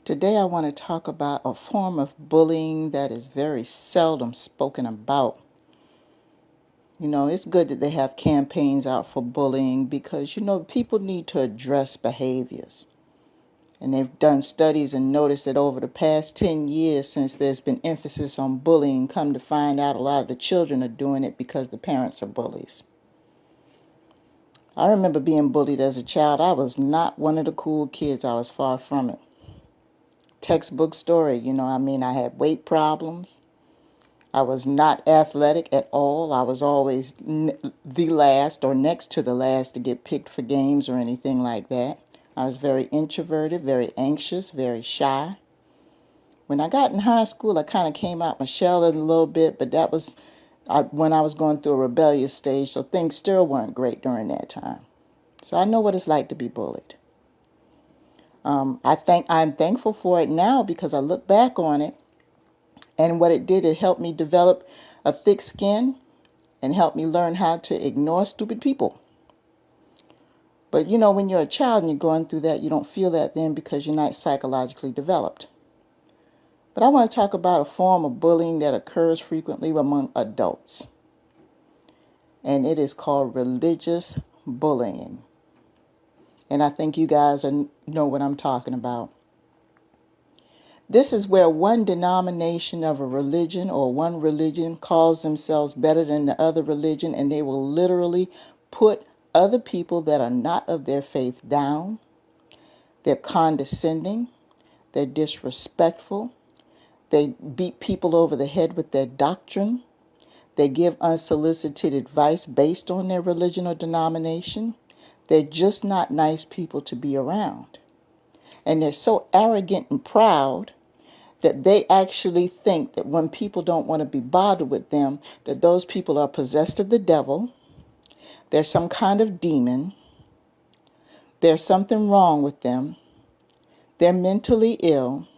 Today I want to talk about a form of bullying that is very seldom spoken about. It's good that they have campaigns out for bullying because, people need to address behaviors. And they've done studies and noticed that over the past 10 years since there's been emphasis on bullying, come to find out a lot of the children are doing it because the parents are bullies. I remember being bullied as a child. I was not one of the cool kids. I was far from it. Textbook story, I had weight problems. I was not athletic at all. I was always the last or next to the last to get picked for games or anything like that. I was very introverted, very anxious, very shy. When I got in high school, I kind of came out my shell a little bit, but that was when I was going through a rebellious stage, so things still weren't great during that time. So I know what it's like to be bullied. I'm thankful for it now because I look back on it, and what it did, it helped me develop a thick skin and helped me learn how to ignore stupid people. But when you're a child and you're going through that, you don't feel that then because you're not psychologically developed. But I want to talk about a form of bullying that occurs frequently among adults, and it is called religious bullying. And I think you guys know what I'm talking about. This is where one denomination of a religion or one religion calls themselves better than the other religion, and they will literally put other people that are not of their faith down. They're condescending. They're disrespectful. They beat people over the head with their doctrine. They give unsolicited advice based on their religion or denomination. They're just not nice people to be around. And they're so arrogant and proud that they actually think that when people don't want to be bothered with them, that those people are possessed of the devil. There's some kind of demon. There's something wrong with them. They're mentally ill.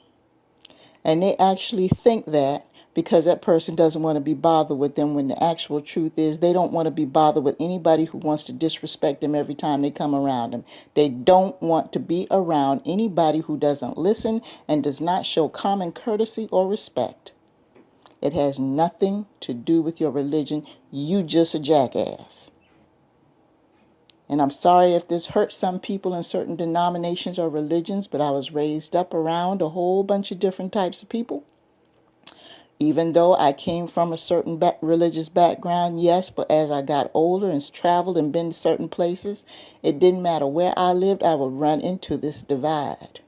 And they actually think that because that person doesn't want to be bothered with them, when the actual truth is they don't want to be bothered with anybody who wants to disrespect them every time they come around them. They don't want to be around anybody who doesn't listen and does not show common courtesy or respect. It has nothing to do with your religion. You just a jackass. And I'm sorry if this hurts some people in certain denominations or religions, but I was raised up around a whole bunch of different types of people. Even though I came from a certain religious background, yes, but as I got older and traveled and been to certain places, it didn't matter where I lived, I would run into this divide.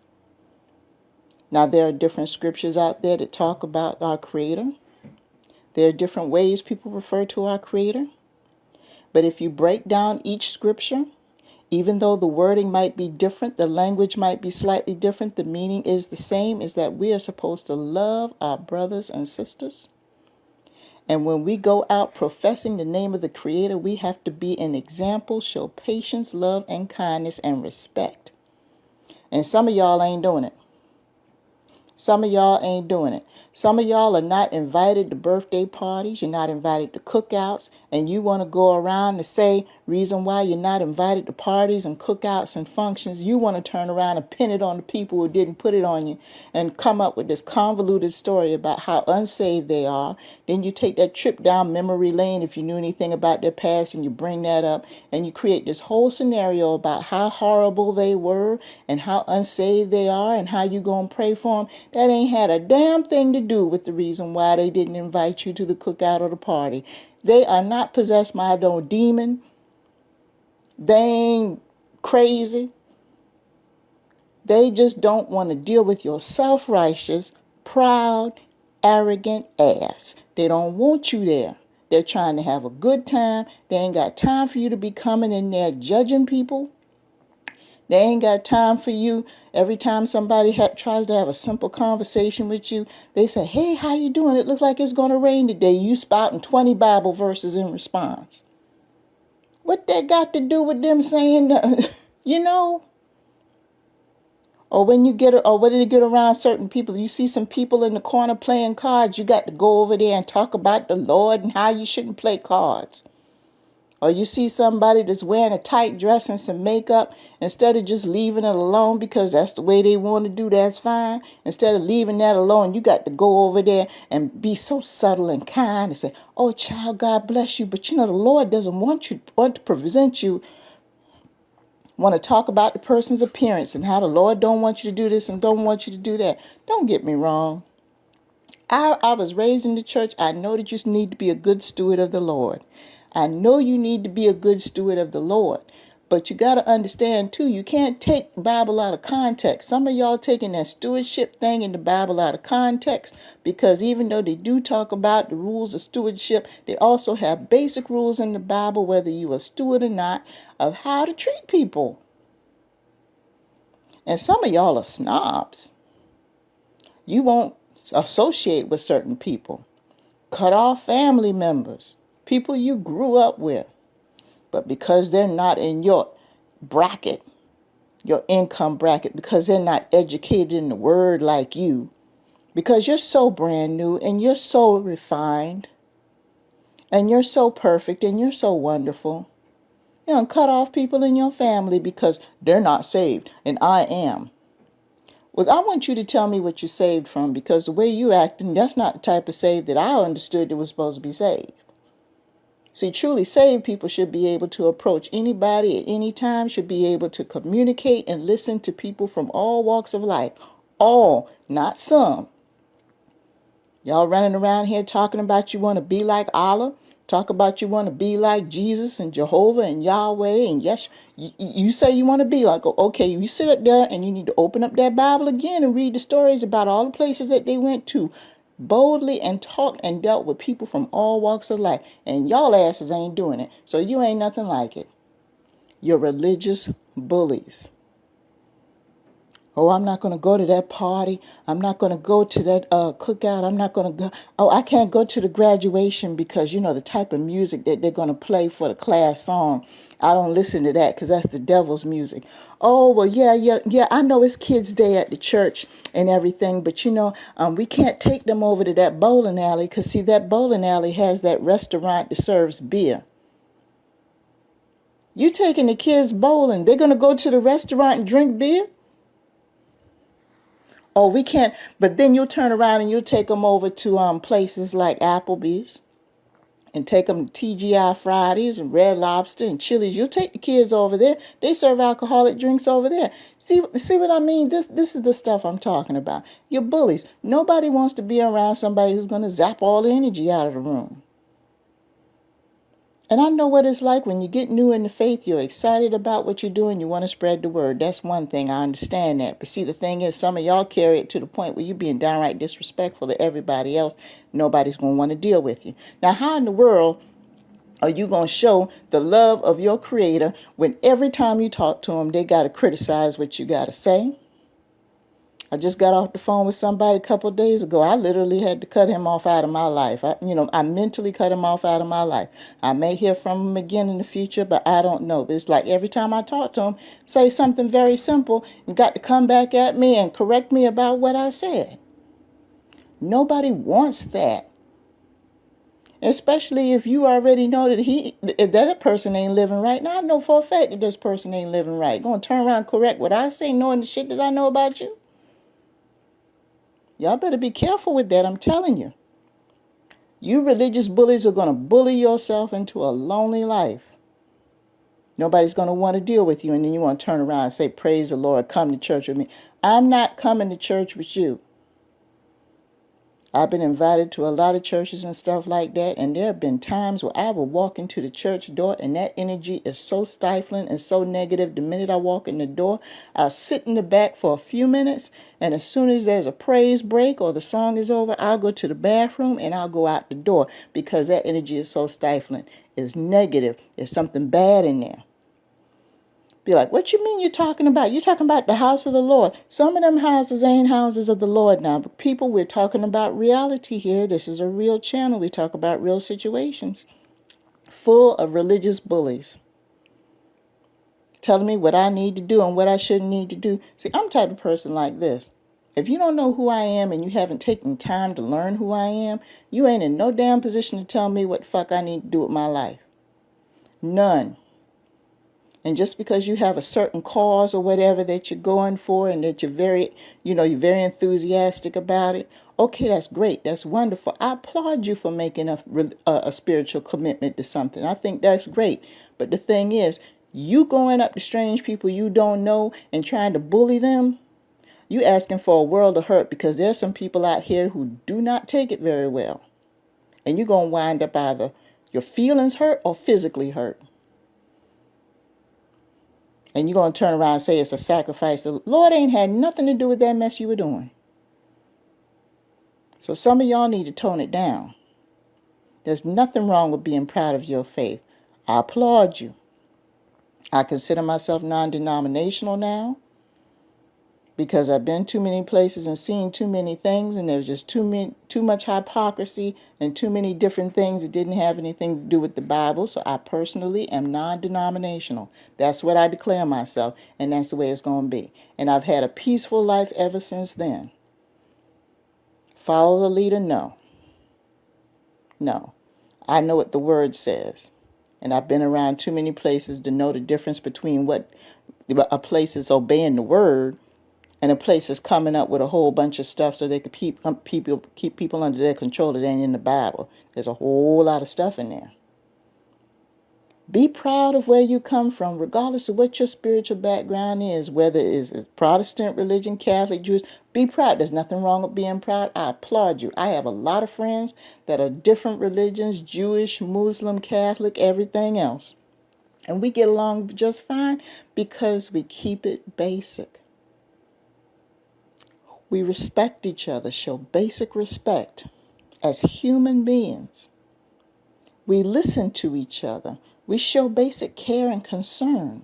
Now, there are different scriptures out there that talk about our Creator. There are different ways people refer to our Creator. But if you break down each scripture, even though the wording might be different, the language might be slightly different, the meaning is the same, is that we are supposed to love our brothers and sisters. And when we go out professing the name of the Creator, we have to be an example, show patience, love, and kindness, and respect. And some of y'all ain't doing it. Some of y'all ain't doing it. Some of y'all are not invited to birthday parties. You're not invited to cookouts. And you want to go around and say reason why you're not invited to parties and cookouts and functions. You want to turn around and pin it on the people who didn't put it on you and come up with this convoluted story about how unsaved they are. Then you take that trip down memory lane if you knew anything about their past, and you bring that up and you create this whole scenario about how horrible they were and how unsaved they are and how you going to pray for them. That ain't had a damn thing to do with the reason why they didn't invite you to the cookout or the party. They are not possessed by no demon. They ain't crazy. They just don't want to deal with your self-righteous, proud, arrogant ass. They don't want you there. They're trying to have a good time. They ain't got time for you to be coming in there judging people. They ain't got time for you. Every time somebody tries to have a simple conversation with you, they say, hey, how you doing? It looks like it's going to rain today. You spouting 20 Bible verses in response. What that got to do with them saying, Or when you get around certain people, you see some people in the corner playing cards, you got to go over there and talk about the Lord and how you shouldn't play cards. Or you see somebody that's wearing a tight dress and some makeup, instead of just leaving it alone because that's the way they want to do, that's fine. Instead of leaving that alone, you got to go over there and be so subtle and kind and say, oh, child, God bless you. But the Lord doesn't want to present you, want to talk about the person's appearance and how the Lord don't want you to do this and don't want you to do that. Don't get me wrong. I was raised in the church. I know that you need to be a good steward of the Lord. I know you need to be a good steward of the Lord. But you got to understand, too, you can't take the Bible out of context. Some of y'all taking that stewardship thing in the Bible out of context, because even though they do talk about the rules of stewardship, they also have basic rules in the Bible, whether you are a steward or not, of how to treat people. And some of y'all are snobs. You won't associate with certain people. Cut off family members, people you grew up with. But because they're not in your bracket, your income bracket, because they're not educated in the word like you, because you're so brand new and you're so refined and you're so perfect and you're so wonderful, cut off people in your family because they're not saved and I am. Well, I want you to tell me what you're saved from, because the way you acting, that's not the type of saved that I understood that was supposed to be saved. See, truly saved people should be able to approach anybody at any time, should be able to communicate and listen to people from all walks of life. All, not some. Y'all running around here talking about you want to be like Allah, talk about you want to be like Jesus and Jehovah and Yahweh, and yes, you say you want to be like, okay, you sit up there and you need to open up that Bible again and read the stories about all the places that they went to boldly and talked and dealt with people from all walks of life, and y'all asses ain't doing it, so you ain't nothing like it. You're religious bullies. Oh, I'm not going to go to that party. I'm not going to go to that cookout. I'm not going to go. Oh, I can't go to the graduation because, the type of music that they're going to play for the class song. I don't listen to that because that's the devil's music. Oh, well, yeah. I know it's kids' day at the church and everything, but, we can't take them over to that bowling alley because, see, that bowling alley has that restaurant that serves beer. You taking the kids bowling, they're going to go to the restaurant and drink beer? Oh, we can't. But then you'll turn around and you'll take them over to places like Applebee's and take them to TGI Fridays and Red Lobster and Chili's. You'll take the kids over there. They serve alcoholic drinks over there. See what I mean? This is the stuff I'm talking about. You're bullies. Nobody wants to be around somebody who's going to zap all the energy out of the room. And I know what it's like when you get new in the faith. You're excited about what you're doing. You want to spread the word. That's one thing. I understand that. But see, the thing is, some of y'all carry it to the point where you're being downright disrespectful to everybody else. Nobody's going to want to deal with you. Now, how in the world are you going to show the love of your Creator when every time you talk to them, they got to criticize what you got to say? I just got off the phone with somebody a couple of days ago. I literally had to cut him off out of my life. I mentally cut him off out of my life. I may hear from him again in the future, but I don't know. It's like every time I talk to him, say something very simple and got to come back at me and correct me about what I said. Nobody wants that. Especially if you already know that that person ain't living right. Now, I know for a fact that this person ain't living right. Going to turn around and correct what I say, knowing the shit that I know about you? Y'all better be careful with that, I'm telling you. You religious bullies are going to bully yourself into a lonely life. Nobody's going to want to deal with you, and then you want to turn around and say, praise the Lord, come to church with me. I'm not coming to church with you. I've been invited to a lot of churches and stuff like that, and there have been times where I will walk into the church door and that energy is so stifling and so negative. The minute I walk in the door, I'll sit in the back for a few minutes, and as soon as there's a praise break or the song is over, I'll go to the bathroom and I'll go out the door because that energy is so stifling. It's negative. There's something bad in there. Be like, what you mean you're talking about? You're talking about the house of the Lord. Some of them houses ain't houses of the Lord now. But people, we're talking about reality here. This is a real channel. We talk about real situations. Full of religious bullies. Telling me what I need to do and what I shouldn't need to do. See, I'm the type of person like this. If you don't know who I am and you haven't taken time to learn who I am, you ain't in no damn position to tell me what the fuck I need to do with my life. None. And just because you have a certain cause or whatever that you're going for and that you're very enthusiastic about it, okay, that's great. That's wonderful. I applaud you for making a spiritual commitment to something. I think that's great. But the thing is, you going up to strange people you don't know and trying to bully them, you asking for a world of hurt, because there's some people out here who do not take it very well. And you're going to wind up either your feelings hurt or physically hurt. And you're going to turn around and say it's a sacrifice. The Lord ain't had nothing to do with that mess you were doing. So some of y'all need to tone it down. There's nothing wrong with being proud of your faith. I applaud you. I consider myself non-denominational now because I've been too many places and seen too many things, and there's just too much hypocrisy and too many different things that didn't have anything to do with the Bible. So I personally am non-denominational. That's what I declare myself, and that's the way it's going to be. And I've had a peaceful life ever since then. Follow the leader? No. No. I know what the word says. And I've been around too many places to know the difference between what a place is obeying the word and a place is coming up with a whole bunch of stuff so they could keep people under their control that ain't in the Bible. There's a whole lot of stuff in there. Be proud of where you come from, regardless of what your spiritual background is, whether it's a Protestant religion, Catholic, Jewish. Be proud. There's nothing wrong with being proud. I applaud you. I have a lot of friends that are different religions, Jewish, Muslim, Catholic, everything else. And we get along just fine because we keep it basic. We respect each other, show basic respect as human beings. We listen to each other. We show basic care and concern.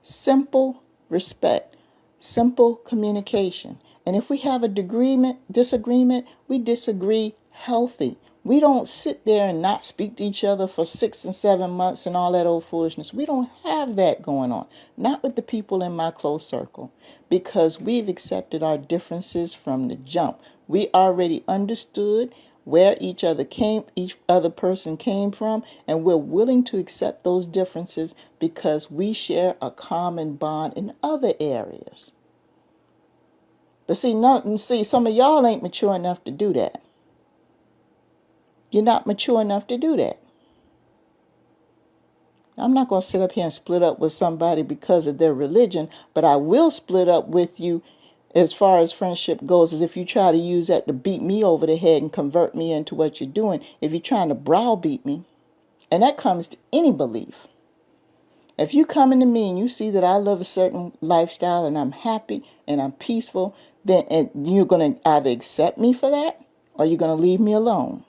Simple respect, simple communication. And if we have a disagreement, we disagree healthy. We don't sit there and not speak to each other for 6 and 7 months and all that old foolishness. We don't have that going on. Not with the people in my close circle, because we've accepted our differences from the jump. We already understood where each other person came from, and we're willing to accept those differences because we share a common bond in other areas. But see, some of y'all ain't mature enough to do that. You're not mature enough to do that. I'm not going to sit up here and split up with somebody because of their religion, but I will split up with you as far as friendship goes, as if you try to use that to beat me over the head and convert me into what you're doing. If you're trying to browbeat me, and that comes to any belief. If you come into me and you see that I live a certain lifestyle and I'm happy and I'm peaceful, then you're going to either accept me for that or you're going to leave me alone.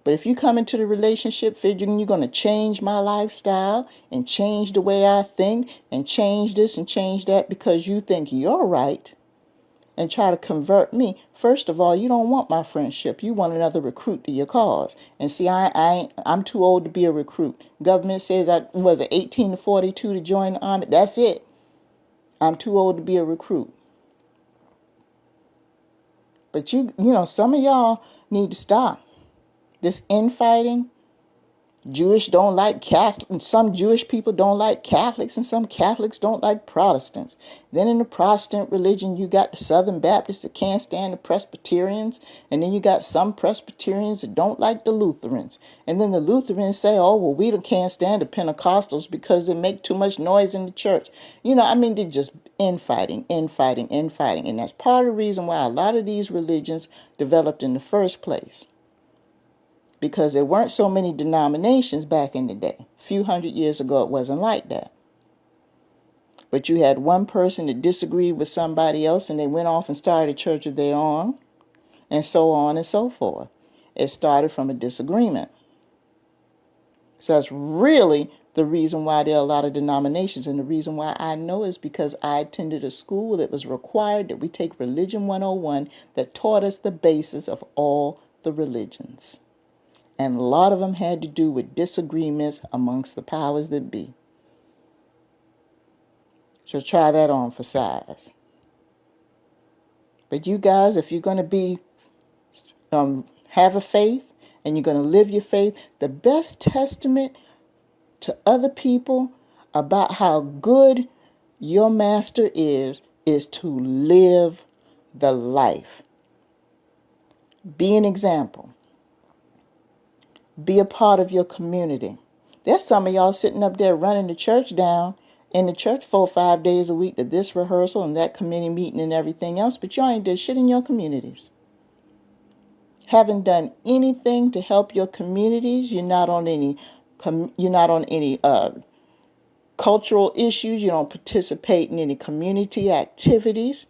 But if you come into the relationship figuring you're going to change my lifestyle and change the way I think and change this and change that because you think you're right and try to convert me, first of all, you don't want my friendship. You want another recruit to your cause. And see, I'm too old to be a recruit. Government says I was 18 to 42 to join the army. That's it. I'm too old to be a recruit. But some of y'all need to stop this infighting. Jewish don't like Catholics. Some Jewish people don't like Catholics, and some Catholics don't like Protestants. Then in the Protestant religion, you got the Southern Baptists that can't stand the Presbyterians, and then you got some Presbyterians that don't like the Lutherans. And then the Lutherans say, oh, well, we can't stand the Pentecostals because they make too much noise in the church. They're just infighting. And that's part of the reason why a lot of these religions developed in the first place. Because there weren't so many denominations back in the day. A few hundred years ago, it wasn't like that. But you had one person that disagreed with somebody else, and they went off and started a church of their own, and so on and so forth. It started from a disagreement. So that's really the reason why there are a lot of denominations. And the reason why I know is because I attended a school that was required that we take Religion 101 that taught us the basis of all the religions. And a lot of them had to do with disagreements amongst the powers that be. So try that on for size. But you guys, if you're going to have a faith and you're going to live your faith, the best testament to other people about how good your master is to live the life. Be an example. Be a part of your community. There's some of y'all sitting up there running the church down in the church 4 or 5 days a week to this rehearsal and that committee meeting and everything else, but y'all ain't did shit in your communities. Haven't done anything to help your communities. You're not on any cultural issues. You don't participate in any community activities.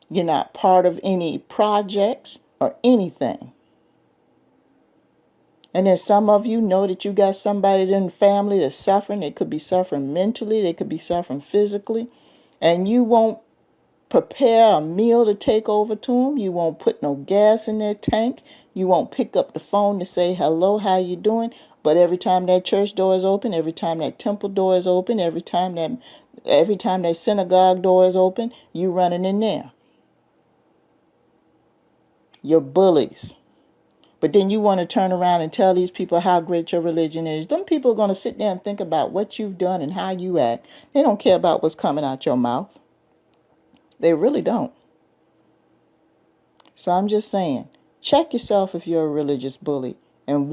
You're not part of any projects or anything. And then some of you know that you got somebody in the family that's suffering. They could be suffering mentally. They could be suffering physically. And you won't prepare a meal to take over to them. You won't put no gas in their tank. You won't pick up the phone to say, hello, how you doing? But every time that church door is open, every time that temple door is open, every time that synagogue door is open, you running in there. You're bullies. But then you want to turn around and tell these people how great your religion is. Them people are going to sit there and think about what you've done and how you act. They don't care about what's coming out your mouth. They really don't. So I'm just saying, check yourself if you're a religious bully and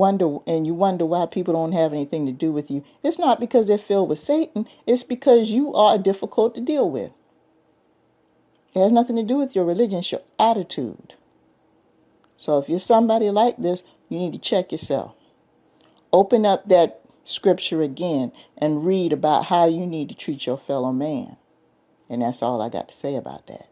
you wonder why people don't have anything to do with you. It's not because they're filled with Satan. It's because you are difficult to deal with. It has nothing to do with your religion. It's your attitude. So if you're somebody like this, you need to check yourself. Open up that scripture again and read about how you need to treat your fellow man. And that's all I got to say about that.